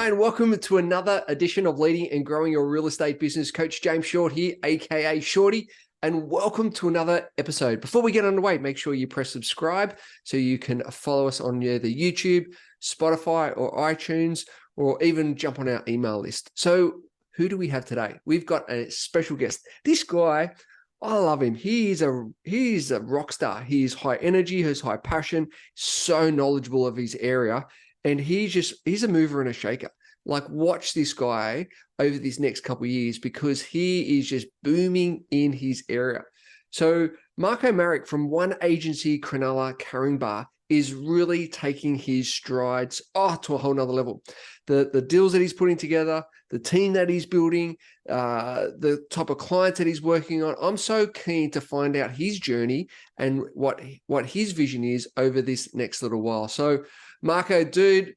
G'day and welcome to another edition of Leading and Growing Your Real Estate Business. Coach James Short here, aka Shorty, and welcome to another episode. Before we get underway, make sure you press subscribe so you can follow us on the YouTube, Spotify, or iTunes, or even jump on our email list. So who do we have today? We've got a special guest. This guy, I love him. He's a rock star. He is high energy, has high passion, so knowledgeable of his area. And he's a mover and a shaker. Like, watch this guy over these next couple of years because he is just booming in his area. So Marko Maric from one agency, Cronulla-Caringbah, is really taking his strides to a whole nother level. The deals that he's putting together, the team that he's building, the type of clients that he's working on. I'm so keen to find out his journey and what his vision is over this next little while. So Marko, dude,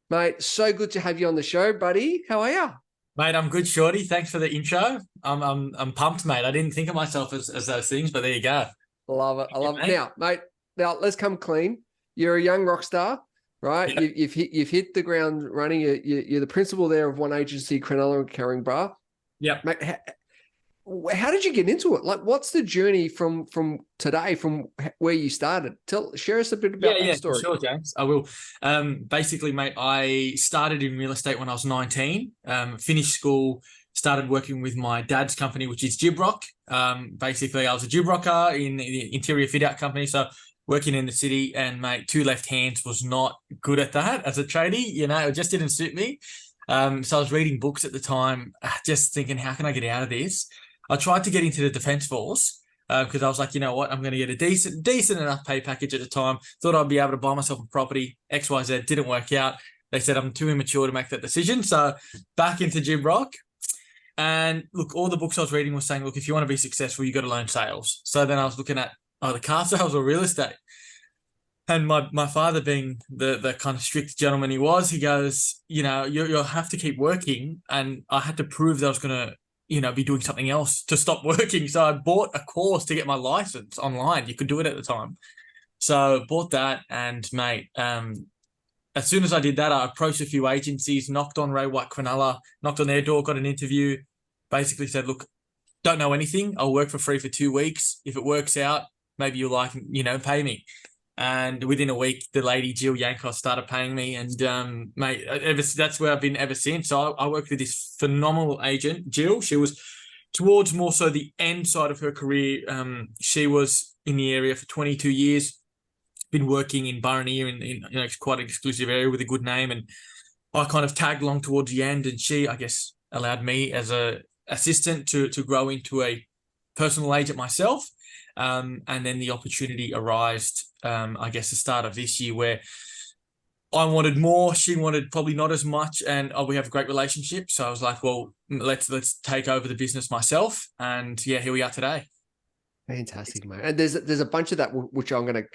mate, so good to have you on the show, buddy. How are you? Mate, I'm good, Shorty. Thanks for the intro. I'm pumped, mate. I didn't think of myself as those things, but there you go. Love it. I love it. Now, mate, let's come clean. You're a young rock star, right? Yeah. You've hit the ground running. You're the principal there of one agency, Cronulla-Caringbah. Yeah, mate. How did you get into it? Like, what's the journey from today, from where you started? Share us a bit about that story. Sure, James. I will. Basically, mate, I started in real estate when I was 19. Finished school, started working with my dad's company, which is Gibrock. Basically, I was a Gibrocker in the interior fit-out company, so working in the city. And mate, two left hands was not good at that as a tradie. You know, it just didn't suit me. So I was reading books at the time, just thinking, how can I get out of this? I tried to get into the Defence Force because I was like, you know what, I'm going to get a decent enough pay package at the time. Thought I'd be able to buy myself a property, XYZ, didn't work out. They said I'm too immature to make that decision. So back into Gibrock. And look, all the books I was reading were saying, look, if you want to be successful, you got to learn sales. So then I was looking at the car sales or real estate. And my father, being the kind of strict gentleman he was, he goes, you know, you'll have to keep working. And I had to prove that I was going to, you know, be doing something else to stop working. So I bought a course to get my license online. You could do it at the time. So bought that, and mate, as soon as I did that, I approached a few agencies, knocked on Ray White Cronulla, knocked on their door, got an interview, basically said, look, don't know anything. I'll work for free for 2 weeks. If it works out, maybe you'll pay me. And within a week, the lady, Jill Yankos, started paying me. And, mate, that's where I've been ever since. So I worked with this phenomenal agent, Jill. She was towards more so the end side of her career. She was in the area for 22 years, been working in Burraneer in quite an exclusive area with a good name. And I kind of tagged along towards the end. And she, I guess, allowed me as a assistant to grow into a personal agent myself. And then the opportunity arose, I guess, the start of this year, where I wanted more, she wanted probably not as much, and we have a great relationship. So I was like, well, let's take over the business myself, and yeah, here we are today. Fantastic, mate. And there's a bunch of that which I'm going to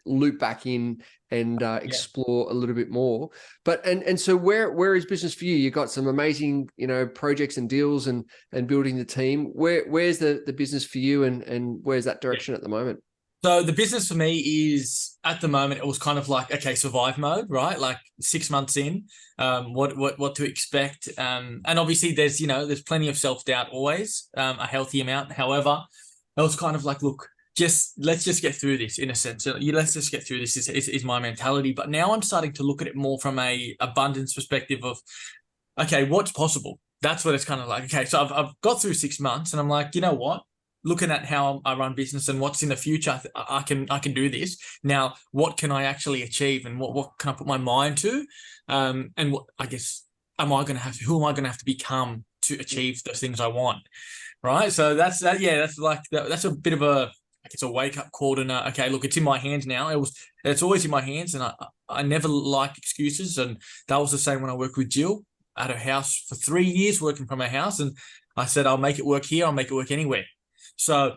loop back in and explore a little bit more. But and so where is business for you? You've got some amazing, projects and deals and building the team. Where's the business for you, and where's that direction at the moment? So the business for me is, at the moment, it was kind of like, okay, survive mode, right? Like 6 months in, what to expect. And obviously there's plenty of self-doubt always, a healthy amount. However, I was kind of like, look, let's just get through this, in a sense. Let's just get through this is my mentality. But now I'm starting to look at it more from a abundance perspective of, okay, what's possible? That's what it's kind of like. Okay, so I've got through 6 months, and I'm like, you know what? Looking at how I run business and what's in the future, I can do this. Now, what can I actually achieve, and what can I put my mind to? And what, I guess, who am I going to have to become to achieve those things I want? Right. So that's a bit of a wake up call to know, okay, look, it's in my hands now. It's always in my hands, and I never like excuses. And that was the same when I worked with Jill at her house for 3 years, working from her house. And I said, I'll make it work here. I'll make it work anywhere. So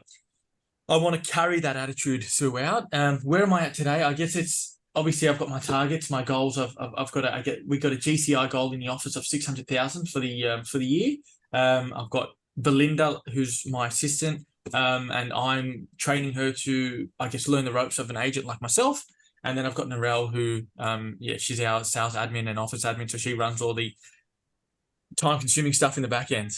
I want to carry that attitude throughout. Where am I at today? I guess it's, obviously I've got my targets, my goals. We got a GCI goal in the office of 600,000 for the year. I've got Belinda, who's my assistant, and I'm training her to, I guess, learn the ropes of an agent like myself. And then I've got Narelle, who, she's our sales admin and office admin, so she runs all the time-consuming stuff in the back end.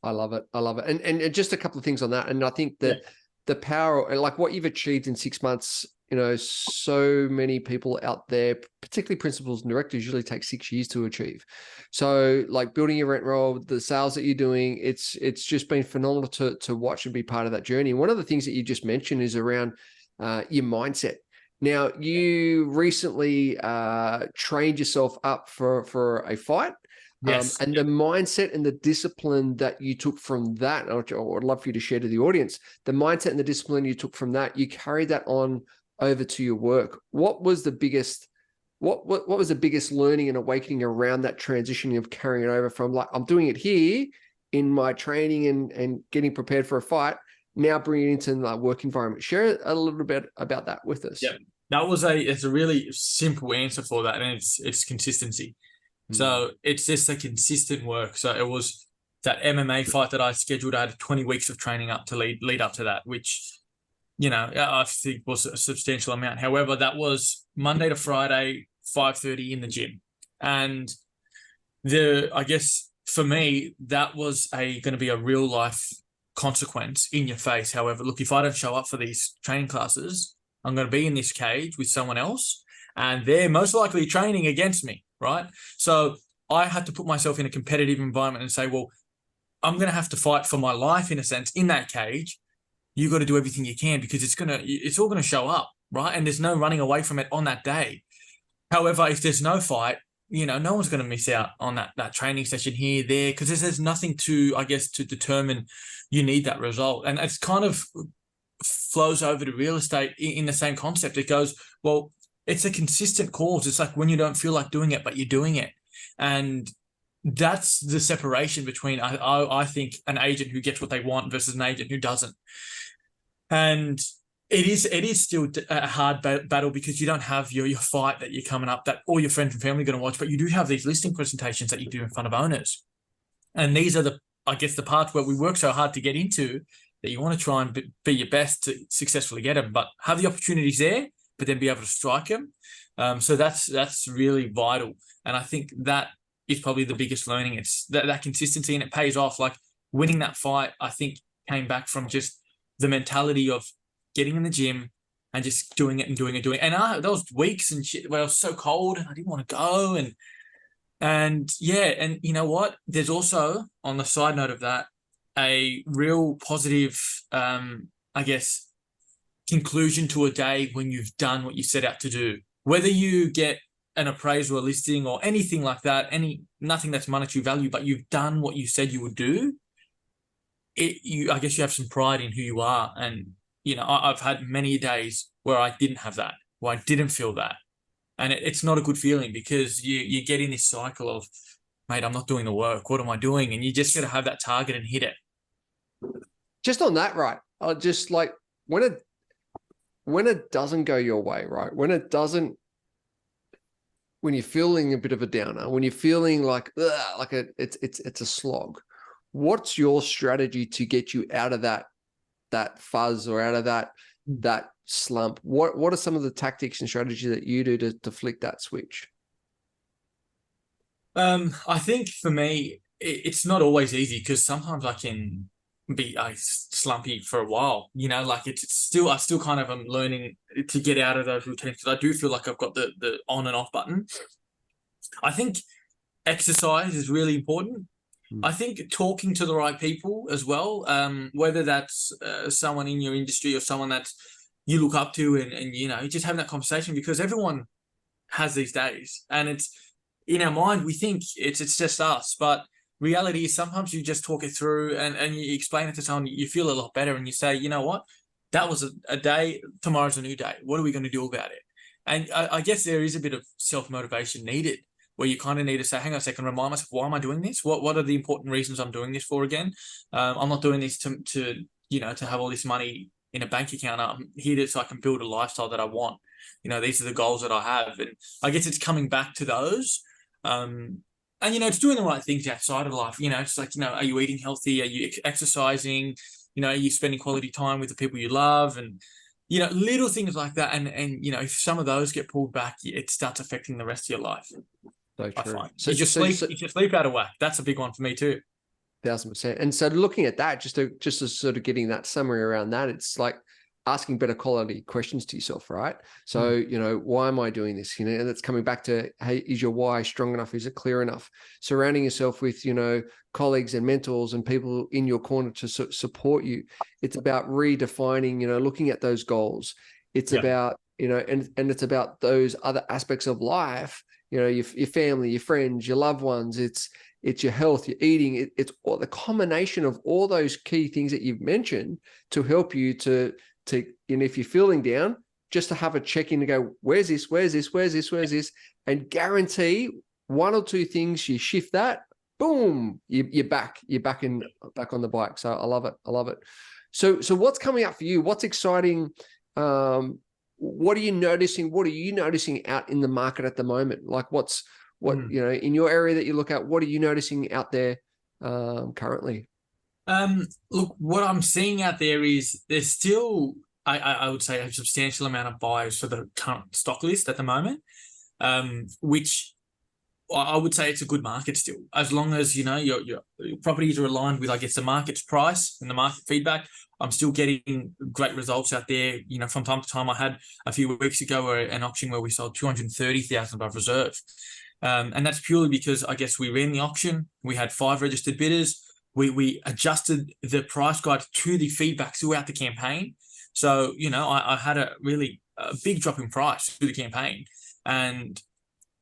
I love it. I love it. And just a couple of things on that. And I think that the power, like what you've achieved in 6 months, you know, so many people out there, particularly principals and directors, usually take 6 years to achieve. So like building your rent roll, the sales that you're doing, it's just been phenomenal to watch and be part of that journey. And one of the things that you just mentioned is around your mindset. Now, you recently trained yourself up for a fight. Yes. And the mindset and the discipline that you took from that, I'd love for you to share to the audience, the mindset and the discipline you took from that, you carried that on over to your work. What was the biggest, what was the biggest learning and awakening around that transition of carrying it over from like, I'm doing it here in my training and getting prepared for a fight, now bringing it into the work environment? Share a little bit about that with us. Yeah, that was it's a really simple answer for that, and it's consistency. So it's just a consistent work. So it was that MMA fight that I scheduled. I had 20 weeks of training up to lead up to that, which, you know, I think was a substantial amount. However, that was Monday to Friday, 5:30 in the gym. And I guess for me, that was going to be a real life consequence in your face. However, look, if I don't show up for these training classes, I'm going to be in this cage with someone else, and they're most likely training against me. Right. So I had to put myself in a competitive environment and say, well, I'm going to have to fight for my life in a sense in that cage. You got to do everything you can because it's all going to show up. Right. And there's no running away from it on that day. However, if there's no fight, you know, no one's going to miss out on that training session here, there, because there's nothing to, I guess, to determine you need that result. And it's kind of flows over to real estate in the same concept. It goes, well, it's a consistent cause. It's like when you don't feel like doing it, but you're doing it. And that's the separation between, I think, an agent who gets what they want versus an agent who doesn't. And it is still a hard battle because you don't have your fight that you're coming up that all your friends and family are going to watch, but you do have these listing presentations that you do in front of owners. And these are the parts where we work so hard to get into that you want to try and be your best to successfully get them, but have the opportunities there, but then be able to strike them. So that's really vital. And I think that is probably the biggest learning. It's that consistency, and it pays off. Like winning that fight, I think, came back from just the mentality of getting in the gym and just doing it. And there was weeks and shit where I was so cold and I didn't want to go. And you know what? There's also, on the side note of that, a real positive, I guess, conclusion to a day when you've done what you set out to do. Whether you get an appraisal or listing or anything like that, nothing that's monetary value, but you've done what you said you would do, I guess you have some pride in who you are. And, you know, I've had many days where I didn't have that, where I didn't feel that. And it's not a good feeling because you get in this cycle of, mate, I'm not doing the work. What am I doing? And you just got to have that target and hit it. Just on that, right? Just like when it doesn't go your way, right? When you're feeling a bit of a downer, when you're feeling like it's a slog, what's your strategy to get you out of that fuzz or out of that slump? What are some of the tactics and strategies that you do to flick that switch? I think for me, it's not always easy because sometimes I can be slumpy for a while, you know, like I still kind of am learning to get out of those routines because I do feel like I've got the on and off button. I think exercise is really important. I think talking to the right people as well, whether that's someone in your industry or someone that you look up to and you know, just having that conversation because everyone has these days and it's in our mind, we think it's just us, but reality is sometimes you just talk it through and you explain it to someone, you feel a lot better and you say, you know what, that was a day, tomorrow's a new day. What are we going to do about it? And I guess there is a bit of self-motivation needed where you kind of need to say, hang on a second, remind myself, why am I doing this? What are the important reasons I'm doing this for again? I'm not doing this to you know, to have all this money in a bank account. I'm here so I can build a lifestyle that I want. You know, these are the goals that I have. And I guess it's coming back to those. And, you know, it's doing the right things outside of life. You know, it's like, you know, are you eating healthy? Are you exercising? You know, are you spending quality time with the people you love? And, you know, little things like that. And you know, if some of those get pulled back, it starts affecting the rest of your life. So I true. find So, is your sleep out of whack? That's a big one for me too. 1,000%. And so looking at that, just to sort of getting that summary around that, it's like asking better quality questions to yourself, right? So, why am I doing this? And it's coming back to, hey, is your why strong enough? Is it clear enough? Surrounding yourself with, colleagues and mentors and people in your corner to support you. It's about redefining, looking at those goals. It's about, and it's about those other aspects of life, your family, your friends, your loved ones. It's your health, your eating. It's all the combination of all those key things that you've mentioned to help you to if you're feeling down, just to have a check in and go, where's this? And guarantee one or two things, you shift that, boom, you're back on the bike. So I love it. So what's coming up for you? What's exciting? What are you noticing? What are you noticing out in the market at the moment? Like in your area that you look at, what are you noticing out there currently? Look, what I'm seeing out there is there's still, I would say, a substantial amount of buyers for the current stock list at the moment, which I would say it's a good market still, as long as your properties are aligned with, I guess, the market's price and the market feedback. I'm still getting great results out there. From time to time, I had a few weeks ago an auction where we sold 230,000 above reserve, and that's purely because I guess we ran the auction. We had 5 registered bidders. We adjusted the price guide to the feedback throughout the campaign. So, I had a really big drop in price through the campaign. And,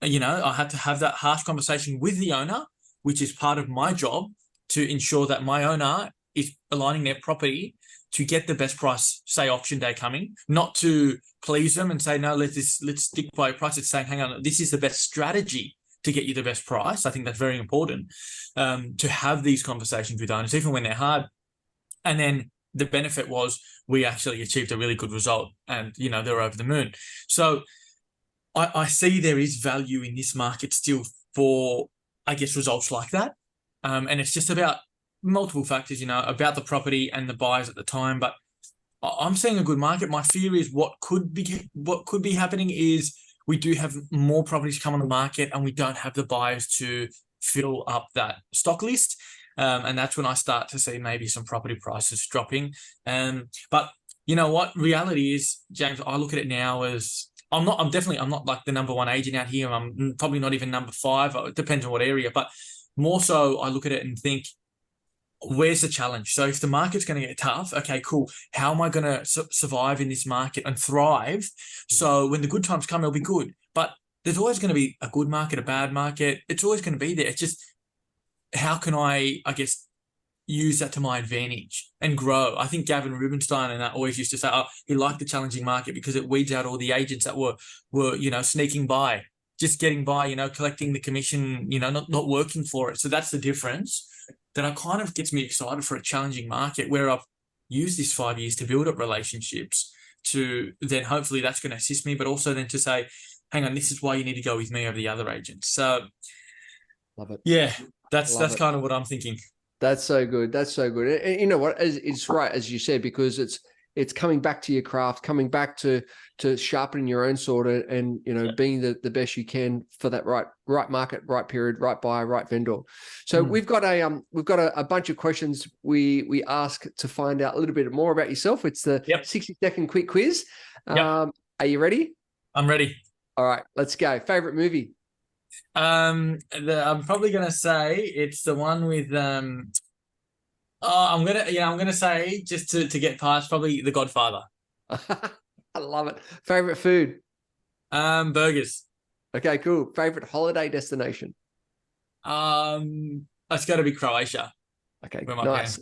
I had to have that harsh conversation with the owner, which is part of my job, to ensure that my owner is aligning their property to get the best price, say auction day coming, not to please them and say, no, let's stick by a price. It's saying, hang on, this is the best strategy to get you the best price. I think that's very important, to have these conversations with owners, even when they're hard. And then the benefit was we actually achieved a really good result, and, they're over the moon. So I see there is value in this market still for, I guess, results like that. And it's just about multiple factors, about the property and the buyers at the time. But I'm seeing a good market. My fear is what could be happening is we do have more properties come on the market and we don't have the buyers to fill up that stock list. And that's when I start to see maybe some property prices dropping. But you know what? Reality is, James, I look at it now as I'm not like the number one agent out here. I'm probably not even number 5. It depends on what area. But more so, I look at it and think, where's the challenge? So if the market's going to get tough, okay, cool. How am I going to survive in this market and thrive? So when the good times come, it'll be good. But there's always going to be a good market, a bad market. It's always going to be there. It's just, how can I guess, use that to my advantage and grow? I think Gavin Rubenstein and that always used to say, he liked the challenging market because it weeds out all the agents that were sneaking by, just getting by, collecting the commission, not working for it. So that's the difference. That kind of gets me excited for a challenging market where I've used this 5 years to build up relationships, to then hopefully that's going to assist me, but also then to say, hang on, this is why you need to go with me over the other agents. So love it. Yeah, that's kind of what I'm thinking. That's so good. And you know what? It's right, as you said, because it's coming back to your craft, coming back to sharpening your own sword and being the best you can for that right market, right period, right buyer, right vendor. So we've got a bunch of questions we ask to find out a little bit more about yourself. It's the 60-second quick quiz. Are you ready? I'm ready. All right, let's go. Favorite movie? I'm probably gonna say it's the one with I'm gonna say, just to get past, probably The Godfather. I love it. Favorite food? Burgers. Okay, cool. Favorite holiday destination? It's got to be Croatia. Okay, nice.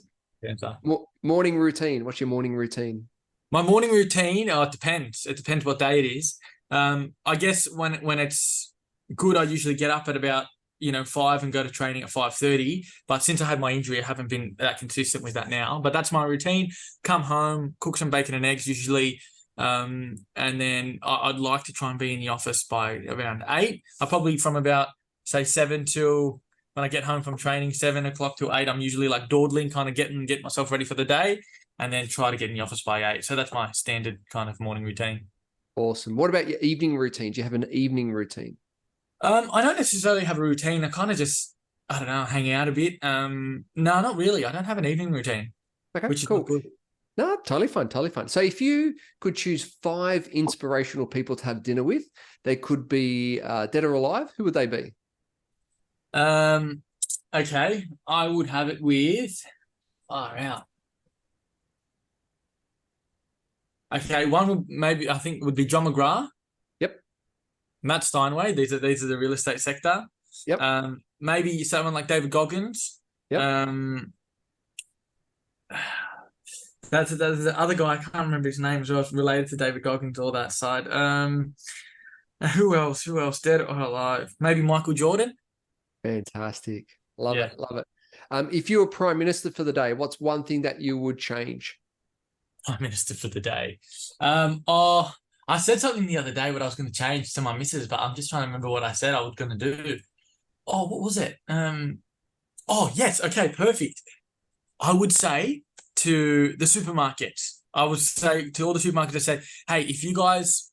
Morning routine. What's your morning routine? My morning routine, it depends. It depends what day it is. I guess when it's good, I usually get up at about 5 and go to training at 5:30. But since I had my injury, I haven't been that consistent with that now. But that's my routine. Come home, cook some bacon and eggs usually. And then I'd like to try and be in the office by around 8. I probably from about, say, 7 till when I get home from training, 7 o'clock to 8, I'm usually like dawdling, kind of get myself ready for the day, and then try to get in the office by 8. So that's my standard kind of morning routine. Awesome. What about your evening routine? Do you have an evening routine? I don't necessarily have a routine. I kind of just, I don't know, hang out a bit. No, not really. I don't have an evening routine, Okay, which is not cool. good. No, totally fine, totally fine. So if you could choose 5 inspirational people to have dinner with, they could be dead or alive. Who would they be? Okay, I would have it with. Oh, yeah. Okay, one would maybe I think would be John McGrath, Yep, Matt Steinway. These are the real estate sector. yep, Maybe someone like David Goggins. yep. That's the other guy. I can't remember his name as well. It's related to David Goggins, all that side. Who else? Who else? Dead or alive? Maybe Michael Jordan. Fantastic. Love Yeah. it, love it. If you were prime minister for the day, what's one thing that you would change? Prime Minister for the day. Oh, I said something the other day what I was going to change to my missus, but I'm just trying to remember what I said I was going to do. Oh, what was it? Oh, yes. Okay, perfect. I would say to the supermarkets, I would say to all the supermarkets, I say, hey, if you guys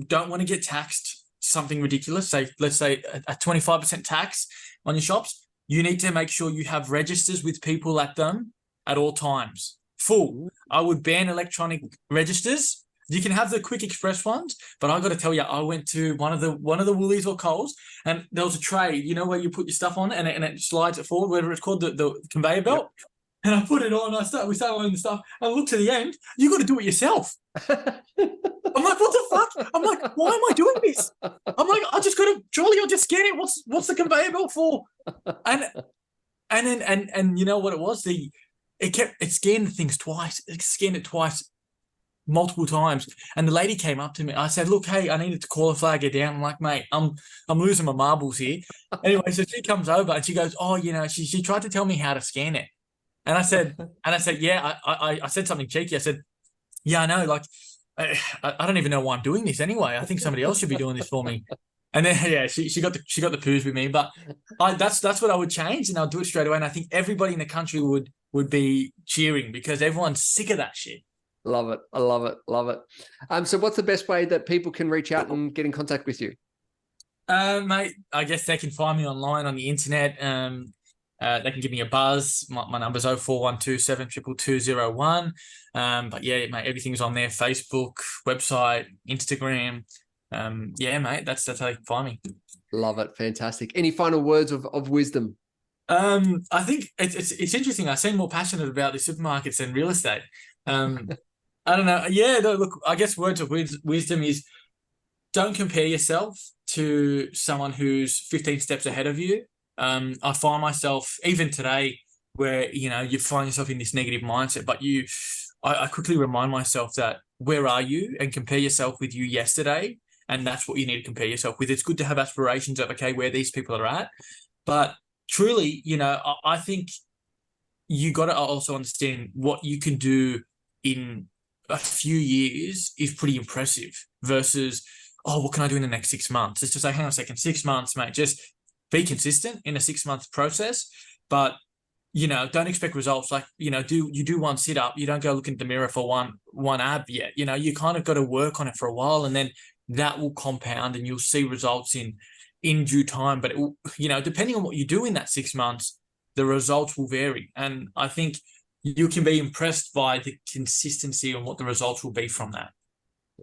don't want to get taxed something ridiculous, say, let's say a 25% tax on your shops, you need to make sure you have registers with people at them at all times. Full. I would ban electronic registers. You can have the quick express ones, but I got to tell you, I went to one of the Woolies or Coles, and there was a tray, you know, where you put your stuff on and it slides it forward, whatever it's called, the conveyor belt. Yep. And I put it on. We started loading the stuff. And I looked to the end. You got to do it yourself. I'm like, what the fuck? I'm like, why am I doing this? I'm like, I just got to. Surely I'll just scan it. What's the conveyor belt for? And you know what it was? It scanned things twice. It scanned it twice, multiple times. And the lady came up to me. I said, look, hey, I needed to call a flagger down. I'm like, mate, I'm losing my marbles here. Anyway, so she comes over and she goes, oh, you know, she tried to tell me how to scan it. And I said, yeah, I said something cheeky. I said, yeah, I know. Like, I don't even know why I'm doing this anyway. I think somebody else should be doing this for me. And then, yeah, she got the poos with me. But that's what I would change, and I'll do it straight away. And I think everybody in the country would be cheering because everyone's sick of that shit. Love it. I love it. Love it. So what's the best way that people can reach out and get in contact with you? Mate, I guess they can find me online on the internet. They can give me a buzz. My number's 0412 722 But yeah, mate, everything's on there. Facebook, website, Instagram. Yeah, mate, that's how you can find me. Love it. Fantastic. Any final words of wisdom? I think it's interesting. I seem more passionate about the supermarkets than real estate. I don't know. Yeah, no, look, I guess words of wisdom is don't compare yourself to someone who's 15 steps ahead of you. I find myself even today where, you know, you find yourself in this negative mindset, but I quickly remind myself that where are you, and compare yourself with you yesterday. And that's what you need to compare yourself with. It's good to have aspirations of, okay, where these people are at. But truly, you know, I think you got to also understand what you can do in a few years is pretty impressive versus, oh, what can I do in the next 6 months? It's just like, hang on a second, 6 months, mate, just be consistent in a 6-month process, but, you know, don't expect results. Like, you know, you do one sit up, you don't go look in the mirror for one ab yet. You know, you kind of got to work on it for a while, and then that will compound and you'll see results in due time. But it will, you know, depending on what you do in that 6 months, the results will vary. And I think you can be impressed by the consistency and what the results will be from that.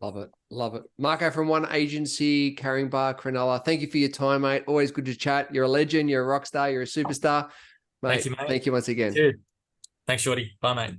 Love it. Love it. Marko from One Agency, Caringbah, Cronulla. Thank you for your time, mate. Always good to chat. You're a legend. You're a rock star. You're a superstar. Mate, Thank you, mate. Thank you once again. Dude. Thanks, Shorty. Bye, mate.